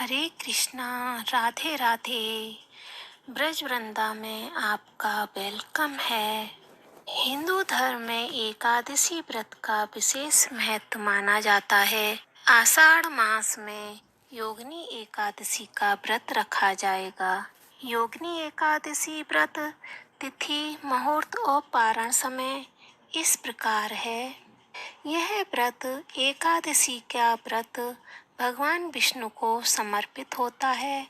हरे कृष्णा। राधे राधे। ब्रज वृंदा में आपका वेलकम है। हिंदू धर्म में एकादशी व्रत का विशेष महत्व माना जाता है। आषाढ़ मास में योगिनी एकादशी का व्रत रखा जाएगा। योगिनी एकादशी व्रत तिथि, मुहूर्त और पारण समय इस प्रकार है। यह व्रत एकादशी का व्रत भगवान विष्णु को समर्पित होता है।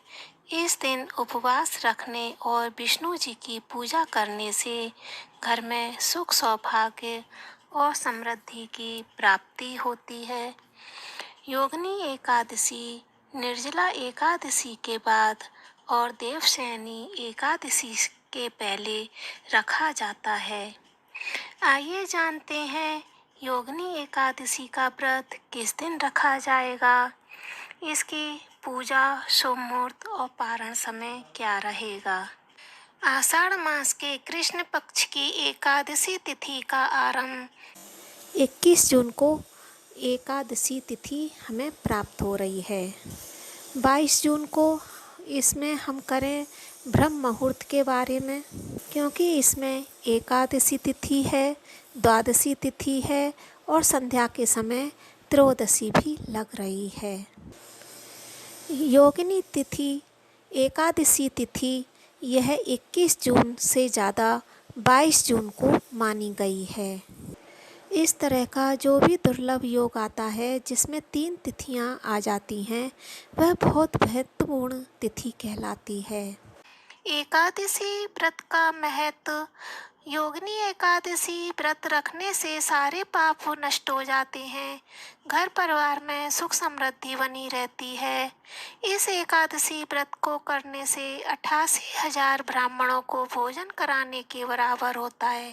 इस दिन उपवास रखने और विष्णु जी की पूजा करने से घर में सुख, सौभाग्य और समृद्धि की प्राप्ति होती है। योगिनी एकादशी निर्जला एकादशी के बाद और देवशयनी एकादशी के पहले रखा जाता है। आइए जानते हैं योगिनी एकादशी का व्रत किस दिन रखा जाएगा। इसकी पूजा, शुभ मुहूर्त और पारण समय क्या रहेगा। आषाढ़ मास के कृष्ण पक्ष की एकादशी तिथि का आरंभ 21 जून को एकादशी तिथि हमें प्राप्त हो रही है। 22 जून को इसमें हम करें ब्रह्म मुहूर्त के बारे में, क्योंकि इसमें एकादशी तिथि है, द्वादशी तिथि है और संध्या के समय त्रयोदशी भी लग रही है। योगिनी तिथि, एकादशी तिथि यह 21 जून से ज़्यादा 22 जून को मानी गई है। इस तरह का जो भी दुर्लभ योग आता है जिसमें 3 तिथियां आ जाती हैं, वह बहुत महत्वपूर्ण तिथि कहलाती है। एकादशी व्रत का महत्व। योगिनी एकादशी व्रत रखने से सारे पाप नष्ट हो जाते हैं। घर परिवार में सुख समृद्धि बनी रहती है। इस एकादशी व्रत को करने से 88,000 ब्राह्मणों को भोजन कराने के बराबर होता है।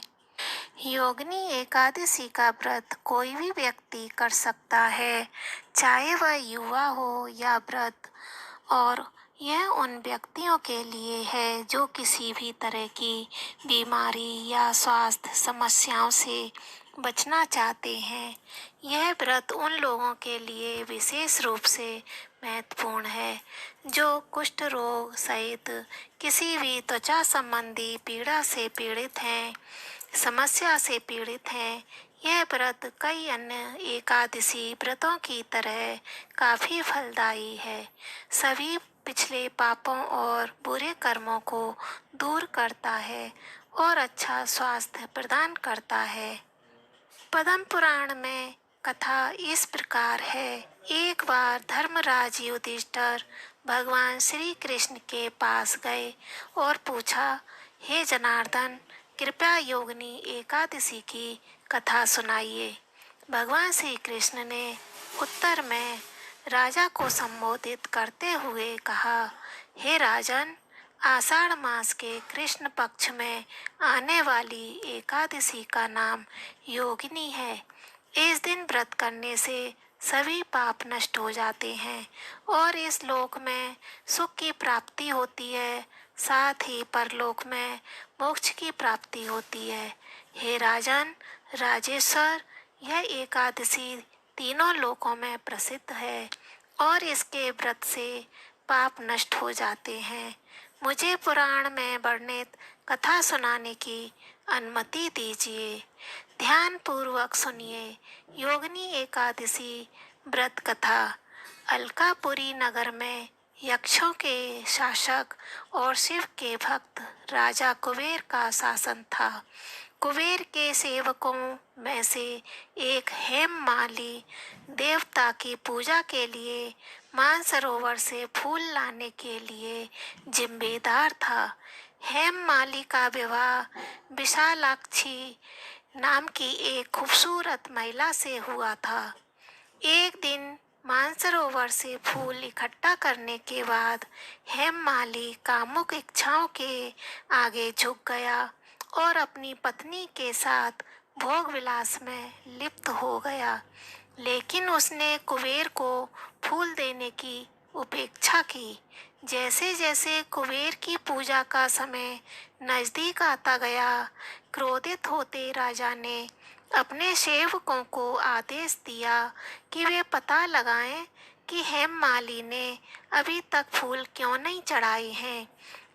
योगिनी एकादशी का व्रत कोई भी व्यक्ति कर सकता है, चाहे वह युवा हो या वृद्ध, और यह उन व्यक्तियों के लिए है जो किसी भी तरह की बीमारी या स्वास्थ्य समस्याओं से बचना चाहते हैं। यह व्रत उन लोगों के लिए विशेष रूप से महत्वपूर्ण है जो कुष्ठ रोग सहित किसी भी त्वचा संबंधी पीड़ा से पीड़ित हैं, समस्या से पीड़ित हैं। यह व्रत कई अन्य एकादशी व्रतों की तरह काफी फलदायी है। सभी पिछले पापों और बुरे कर्मों को दूर करता है और अच्छा स्वास्थ्य प्रदान करता है। पद्म पुराण में कथा इस प्रकार है। एक बार धर्मराज युधिष्ठिर भगवान श्री कृष्ण के पास गए और पूछा, हे जनार्दन, कृपया योगिनी एकादशी की कथा सुनाइए। भगवान श्री कृष्ण ने उत्तर में राजा को संबोधित करते हुए कहा, हे राजन, आषाढ़ मास के कृष्ण पक्ष में आने वाली एकादशी का नाम योगिनी है। इस दिन व्रत करने से सभी पाप नष्ट हो जाते हैं और इस लोक में सुख की प्राप्ति होती है, साथ ही परलोक में मोक्ष की प्राप्ति होती है। हे राजन, राजेश्वर, यह एकादशी तीनों लोकों में प्रसिद्ध है और इसके व्रत से पाप नष्ट हो जाते हैं। मुझे पुराण में वर्णित कथा सुनाने की अनुमति दीजिए। ध्यान पूर्वक सुनिए। योगिनी एकादशी व्रत कथा। अलकापुरी नगर में यक्षों के शासक और शिव के भक्त राजा कुबेर का शासन था। कुबेर के सेवकों में से एक हेममाली देवता की पूजा के लिए मानसरोवर से फूल लाने के लिए जिम्मेदार था। हेममाली का विवाह विशालाक्षी नाम की एक खूबसूरत महिला से हुआ था। एक दिन मानसरोवर से फूल इकट्ठा करने के बाद हेममाली कामुक इच्छाओं के आगे झुक गया और अपनी पत्नी के साथ भोग विलास में लिप्त हो गया। लेकिन उसने कुबेर को फूल देने की उपेक्षा की। जैसे जैसे कुबेर की पूजा का समय नजदीक आता गया, क्रोधित होते राजा ने अपने सेवकों को आदेश दिया कि वे पता लगाएं कि हेममाली ने अभी तक फूल क्यों नहीं चढ़ाए हैं।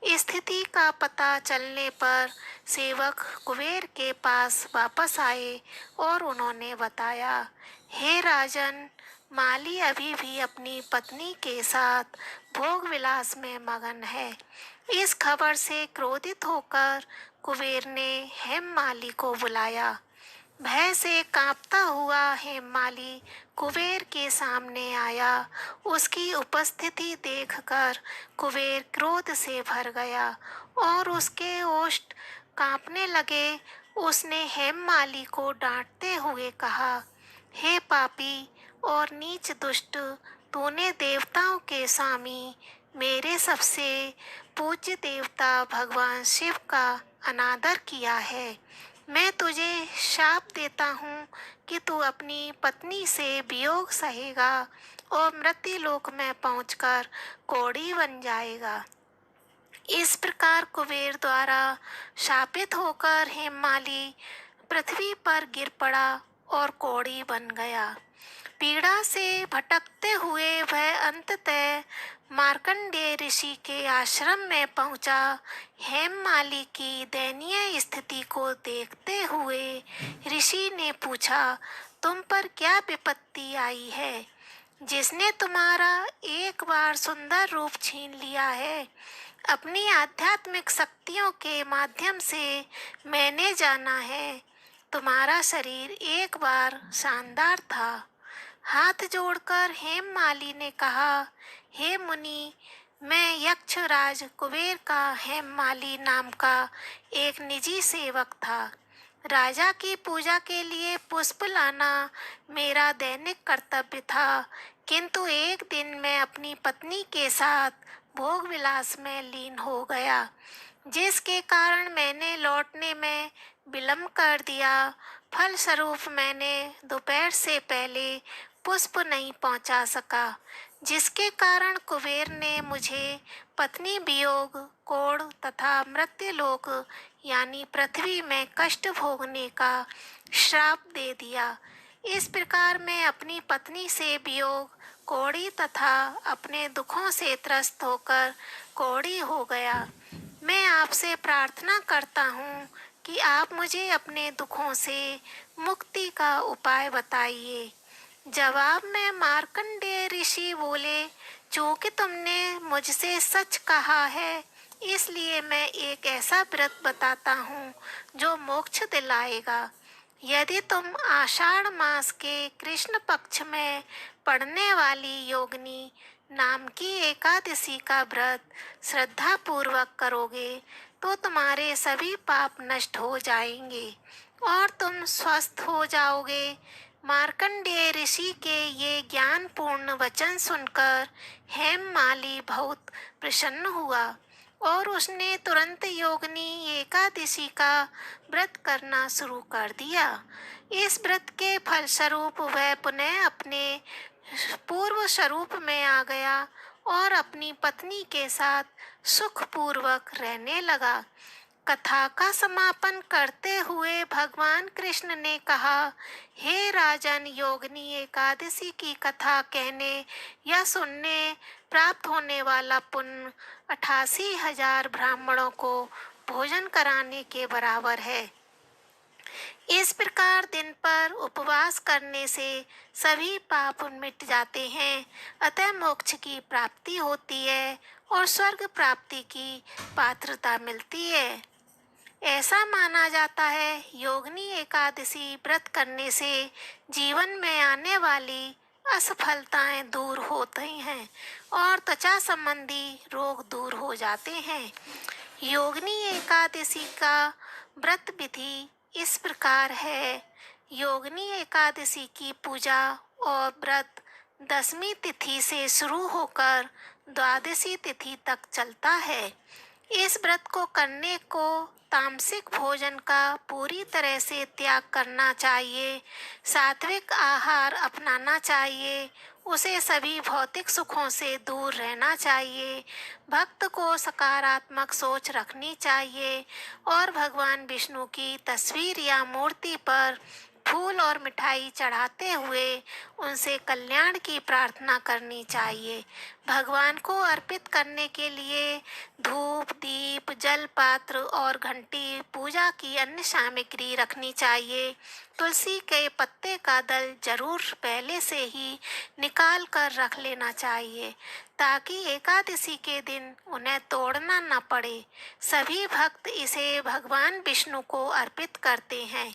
स्थिति का पता चलने पर सेवक कुबेर के पास वापस आए और उन्होंने बताया, हे राजन, माली अभी भी अपनी पत्नी के साथ भोग विलास में मगन है। इस खबर से क्रोधित होकर कुबेर ने हेममाली को बुलाया। भय से कांपता हुआ हेममाली कुबेर के सामने आया। उसकी उपस्थिति देखकर कुबेर क्रोध से भर गया और उसके ओष्ठ कांपने लगे। उसने हेममाली को डांटते हुए कहा, हे पापी और नीच दुष्ट, तूने देवताओं के स्वामी मेरे सबसे पूज्य देवता भगवान शिव का अनादर किया है। मैं तुझे शाप देता हूँ कि तू अपनी पत्नी से वियोग सहेगा और मृत्युलोक में पहुंचकर कौड़ी बन जाएगा। इस प्रकार कुबेर द्वारा शापित होकर हेममाली पृथ्वी पर गिर पड़ा और कौड़ी बन गया। पीड़ा से भटकते हुए वह अंततः मार्कंडेय ऋषि के आश्रम में पहुंचा। हेममाली की दयनीय स्थिति को देखते हुए ऋषि ने पूछा, तुम पर क्या विपत्ति आई है, जिसने तुम्हारा एक बार सुंदर रूप छीन लिया है। अपनी आध्यात्मिक शक्तियों के माध्यम से मैंने जाना है, तुम्हारा शरीर एक बार शानदार था। हाथ जोड़कर हेममाली ने कहा, हे मुनि, मैं यक्षराज कुबेर का हेममाली नाम का एक निजी सेवक था। राजा की पूजा के लिए पुष्प लाना मेरा दैनिक कर्तव्य था, किंतु एक दिन मैं अपनी पत्नी के साथ भोग विलास में लीन हो गया, जिसके कारण मैंने लौटने में विलंब कर दिया। फलस्वरूप मैंने दोपहर से पहले पुष्प नहीं पहुंचा सका, जिसके कारण कुबेर ने मुझे पत्नी वियोग, कोढ़ तथा मृत्युलोक यानी पृथ्वी में कष्ट भोगने का श्राप दे दिया। इस प्रकार मैं अपनी पत्नी से वियोग, कौड़ी तथा अपने दुखों से त्रस्त होकर कौड़ी हो गया। मैं आपसे प्रार्थना करता हूँ कि आप मुझे अपने दुखों से मुक्ति का उपाय बताइए। जवाब में मार्कंडेय ऋषि बोले, चूंकि तुमने मुझसे सच कहा है, इसलिए मैं एक ऐसा व्रत बताता हूँ जो मोक्ष दिलाएगा। यदि तुम आषाढ़ मास के कृष्ण पक्ष में पड़ने वाली योगिनी नाम की एकादशी का व्रत श्रद्धा पूर्वक करोगे तो तुम्हारे सभी पाप नष्ट हो जाएंगे और तुम स्वस्थ हो जाओगे। मार्कंडेय ऋषि के ये ज्ञानपूर्ण वचन सुनकर हेममाली बहुत प्रसन्न हुआ और उसने तुरंत योगिनी एकादशी का व्रत करना शुरू कर दिया। इस व्रत के फलस्वरूप वह पुनः अपने पूर्व स्वरूप में आ गया और अपनी पत्नी के साथ सुखपूर्वक रहने लगा। कथा का समापन करते हुए भगवान कृष्ण ने कहा, हे राजन, योगिनी एकादशी की कथा कहने या सुनने प्राप्त होने वाला पुण्य 88,000 ब्राह्मणों को भोजन कराने के बराबर है। इस प्रकार दिन पर उपवास करने से सभी पाप मिट जाते हैं, अतः मोक्ष की प्राप्ति होती है और स्वर्ग प्राप्ति की पात्रता मिलती है। ऐसा माना जाता है, योगिनी एकादशी व्रत करने से जीवन में आने वाली असफलताएं दूर होती हैं और त्वचा संबंधी रोग दूर हो जाते हैं। योगिनी एकादशी का व्रत विधि इस प्रकार है। योगिनी एकादशी की पूजा और व्रत 10वीं तिथि से शुरू होकर 12वीं तिथि तक चलता है। इस व्रत को करने को तामसिक भोजन का पूरी तरह से त्याग करना चाहिए, सात्विक आहार अपनाना चाहिए, उसे सभी भौतिक सुखों से दूर रहना चाहिए, भक्त को सकारात्मक सोच रखनी चाहिए और भगवान विष्णु की तस्वीर या मूर्ति पर फूल और मिठाई चढ़ाते हुए उनसे कल्याण की प्रार्थना करनी चाहिए। भगवान को अर्पित करने के लिए धूप, दीप, जल पात्र और घंटी, पूजा की अन्य सामग्री रखनी चाहिए। तुलसी के पत्ते का दल जरूर पहले से ही निकाल कर रख लेना चाहिए ताकि एकादशी के दिन उन्हें तोड़ना न पड़े। सभी भक्त इसे भगवान विष्णु को अर्पित करते हैं।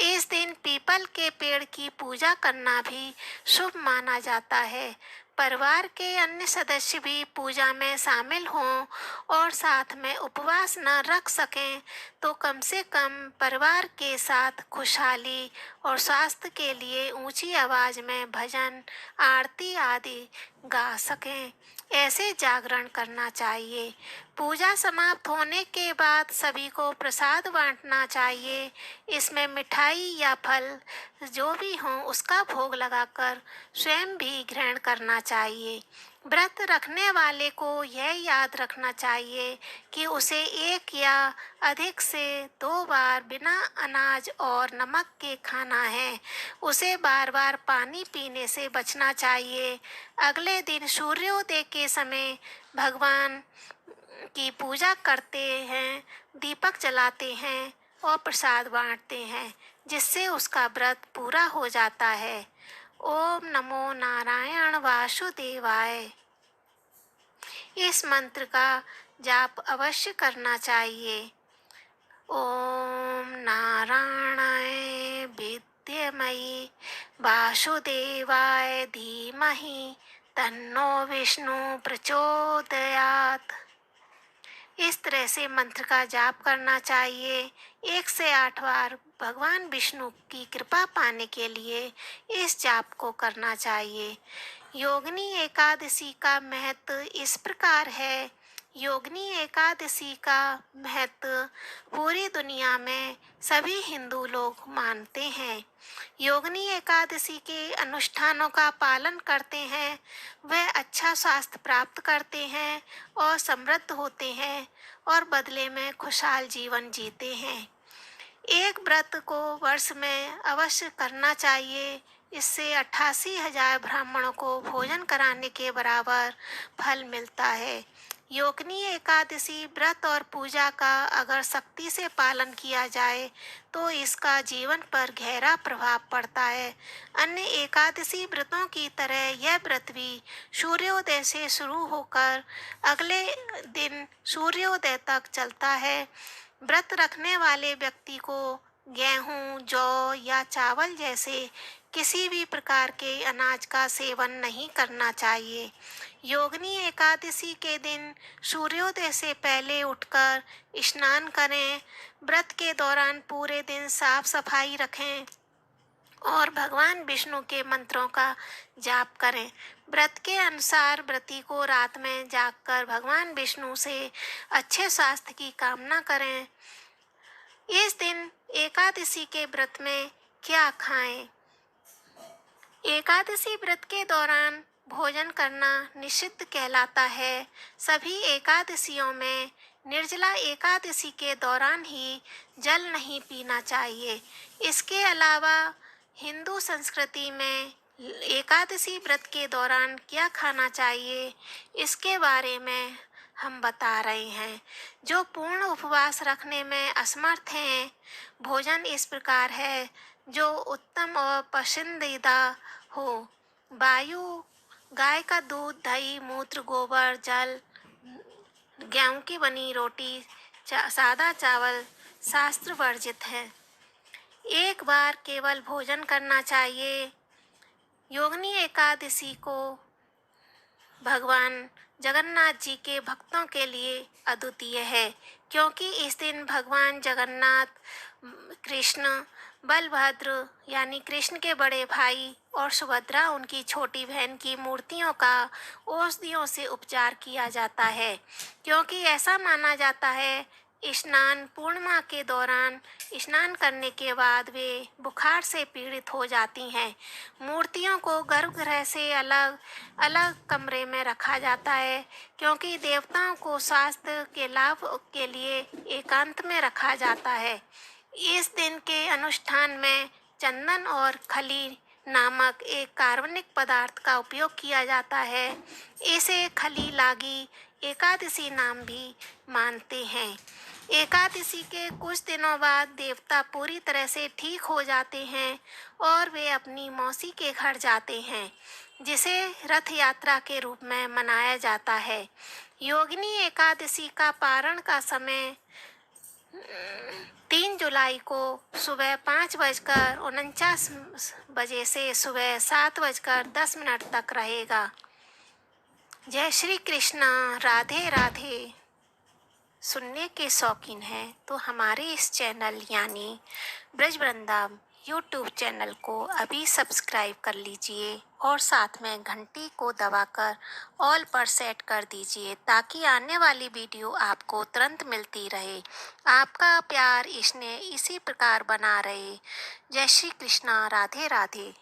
इस दिन पीपल के पेड़ की पूजा करना भी शुभ माना जाता है। परिवार के अन्य सदस्य भी पूजा में शामिल हों और साथ में उपवास न रख सकें तो कम से कम परिवार के साथ खुशहाली और स्वास्थ्य के लिए ऊंची आवाज में भजन, आरती आदि गा सकें। ऐसे जागरण करना चाहिए। पूजा समाप्त होने के बाद सभी को प्रसाद बांटना चाहिए। इसमें मिठाई या फल जो भी हो उसका भोग लगाकर स्वयं भी ग्रहण करना चाहिए। व्रत रखने वाले को यह याद रखना चाहिए कि उसे एक या अधिक से 2 बार बिना अनाज और नमक के खाना है। उसे बार बार पानी पीने से बचना चाहिए। अगले दिन सूर्योदय के समय भगवान की पूजा करते हैं, दीपक जलाते हैं और प्रसाद बांटते हैं, जिससे उसका व्रत पूरा हो जाता है। ओम नमो नारायण वासुदेवाय। इस मंत्र का जाप अवश्य करना चाहिए। ओम नारायणाय विद्महे वासुदेवाय धीमहि तन्नो विष्णु प्रचोदयात्। इस तरह से मंत्र का जाप करना चाहिए। 1 से 8 बार भगवान विष्णु की कृपा पाने के लिए इस जाप को करना चाहिए। योगिनी एकादशी का महत्व इस प्रकार है। योगिनी एकादशी का महत्व पूरी दुनिया में सभी हिंदू लोग मानते हैं। योगिनी एकादशी के अनुष्ठानों का पालन करते हैं, वह अच्छा स्वास्थ्य प्राप्त करते हैं और समृद्ध होते हैं और बदले में खुशहाल जीवन जीते हैं। एक व्रत को वर्ष में अवश्य करना चाहिए। इससे 88,000 ब्राह्मणों को भोजन कराने के बराबर फल मिलता है। योगिनी एकादशी व्रत और पूजा का अगर सख्ती से पालन किया जाए तो इसका जीवन पर गहरा प्रभाव पड़ता है। अन्य एकादशी व्रतों की तरह यह व्रत भी सूर्योदय से शुरू होकर अगले दिन सूर्योदय तक चलता है। व्रत रखने वाले व्यक्ति को गेहूं, जौ या चावल जैसे किसी भी प्रकार के अनाज का सेवन नहीं करना चाहिए। योगिनी एकादशी के दिन सूर्योदय से पहले उठकर स्नान करें। व्रत के दौरान पूरे दिन साफ सफाई रखें और भगवान विष्णु के मंत्रों का जाप करें। व्रत के अनुसार व्रती को रात में जागकर भगवान विष्णु से अच्छे स्वास्थ्य की कामना करें। इस दिन एकादशी के व्रत में क्या खाएं? एकादशी व्रत के दौरान भोजन करना निषिद्ध कहलाता है। सभी एकादशियों में निर्जला एकादशी के दौरान ही जल नहीं पीना चाहिए। इसके अलावा हिंदू संस्कृति में एकादशी व्रत के दौरान क्या खाना चाहिए, इसके बारे में हम बता रहे हैं। जो पूर्ण उपवास रखने में असमर्थ हैं, भोजन इस प्रकार है जो उत्तम और पसंदीदा हो। वायु, गाय का दूध, दही, मूत्र, गोबर, जल, गेहूं की बनी रोटी, सादा चावल शास्त्र वर्जित है। एक बार केवल भोजन करना चाहिए। योगिनी एकादशी को भगवान जगन्नाथ जी के भक्तों के लिए अद्वितीय है, क्योंकि इस दिन भगवान जगन्नाथ, कृष्ण, बलभद्र यानी कृष्ण के बड़े भाई और सुभद्रा उनकी छोटी बहन की मूर्तियों का औषधियों से उपचार किया जाता है, क्योंकि ऐसा माना जाता है स्नान पूर्णिमा के दौरान स्नान करने के बाद वे बुखार से पीड़ित हो जाती हैं। मूर्तियों को गर्भगृह से अलग अलग कमरे में रखा जाता है, क्योंकि देवताओं को स्वास्थ्य के लाभ के लिए एकांत में रखा जाता है। इस दिन के अनुष्ठान में चंदन और खली नामक एक कार्बनिक पदार्थ का उपयोग किया जाता है। इसे खली लागी एकादशी नाम भी मानते हैं। एकादशी के कुछ दिनों बाद देवता पूरी तरह से ठीक हो जाते हैं और वे अपनी मौसी के घर जाते हैं, जिसे रथ यात्रा के रूप में मनाया जाता है। योगिनी एकादशी का पारण का समय 3 जुलाई को सुबह 5:49 से सुबह 7:10 तक रहेगा। जय श्री कृष्णा। राधे राधे। सुनने के शौकीन हैं तो हमारे इस चैनल यानी ब्रज वृंदावन यूट्यूब चैनल को अभी सब्सक्राइब कर लीजिए और साथ में घंटी को दबाकर ऑल पर सेट कर दीजिए ताकि आने वाली वीडियो आपको तुरंत मिलती रहे। आपका प्यार स्नेह इसी प्रकार बना रहे। जय श्री कृष्णा। राधे राधे।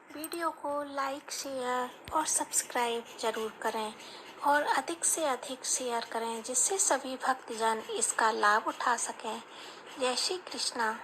वीडियो को लाइक शेयर और सब्सक्राइब जरूर करें और अधिक से अधिक शेयर करें जिससे सभी भक्तजन इसका लाभ उठा सकें। जय श्री कृष्णा।